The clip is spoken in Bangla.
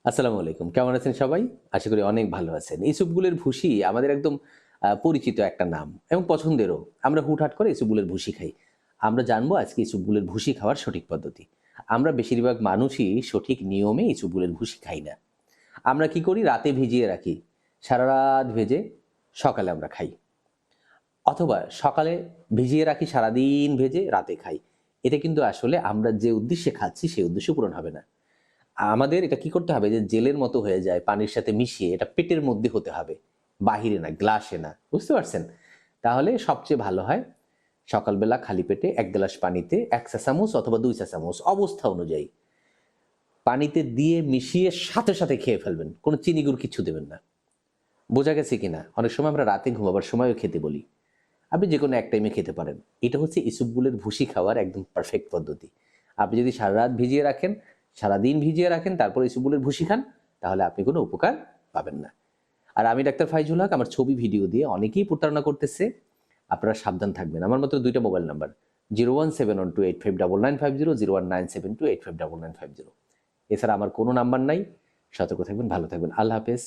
আসসালামু আলাইকুম। কেমন আছেন সবাই? আশা করি অনেক ভালো আছেন। ইসবগুলের ভুসি আমাদের একদম পরিচিত একটা নাম এবং পছন্দেরও। আমরা হুটহাট করে ইসবগুলের ভুসি খাই। আমরা জানবো আজকে ইসবগুলের ভুসি খাওয়ার সঠিক পদ্ধতি। আমরা বেশিরভাগ মানুষই সঠিক নিয়মে ইসবগুলের ভুসি খাই না। আমরা কি করি? রাতে ভিজিয়ে রাখি। সারারাত ভেজে সকালে আমরা খাই। অথবা সকালে ভিজিয়ে রাখি, সারাদিন ভেজে রাতে খাই। এতে কিন্তু আসলে আমরা যে উদ্দেশ্যে খাচ্ছি সেই উদ্দেশ্য পূরণ হবে না। আমাদের এটা কি করতে হবে যে জেলের মতো হয়ে যায় পানির সাথে মিশিয়ে এটা পেটের মধ্যে হতে হবে, বাহিরে না, গ্লাসে না। বুঝতে পারছেন? তাহলে সবচেয়ে ভালো হয় সকালবেলা খালি পেটে ১ গ্লাস পানিতে ১ চা চামচ অথবা ২ চা চামচ অবস্থা অনুযায়ী পানিতে দিয়ে মিশিয়ে সাথে সাথে খেয়ে ফেলবেন। কোনো চিনি গুড় কিচ্ছু দেবেন না। বোঝা গেছে কিনা? অনেক সময় আমরা রাতে ঘুমাবার সময়ও খেতে বলি। আপনি যেকোনো এক টাইমে খেতে পারেন। এটা হচ্ছে ইসবগুলের ভুসি খাওয়ার একদম পারফেক্ট পদ্ধতি। আপনি যদি সারারাত ভিজিয়ে রাখেন, সারাদিন ভিজিয়ে রাখেন, তারপরে ইসবগুলের ভুসি খান, তাহলে আপনি কোনো উপকার পাবেন না। আর আমি ডাক্তার ফাইজুল হক, আমার ছবি ভিডিও দিয়ে অনেকেই প্রতারণা করতেছে। আপনারা সাবধান থাকবেন। আমার মাত্র ২ টা মোবাইল নাম্বার 01712859950, 01972859950। এছাড়া আমার কোনো নাম্বার নাই। সতর্ক থাকবেন, ভালো থাকবেন। আল্লাহ হাফেজ।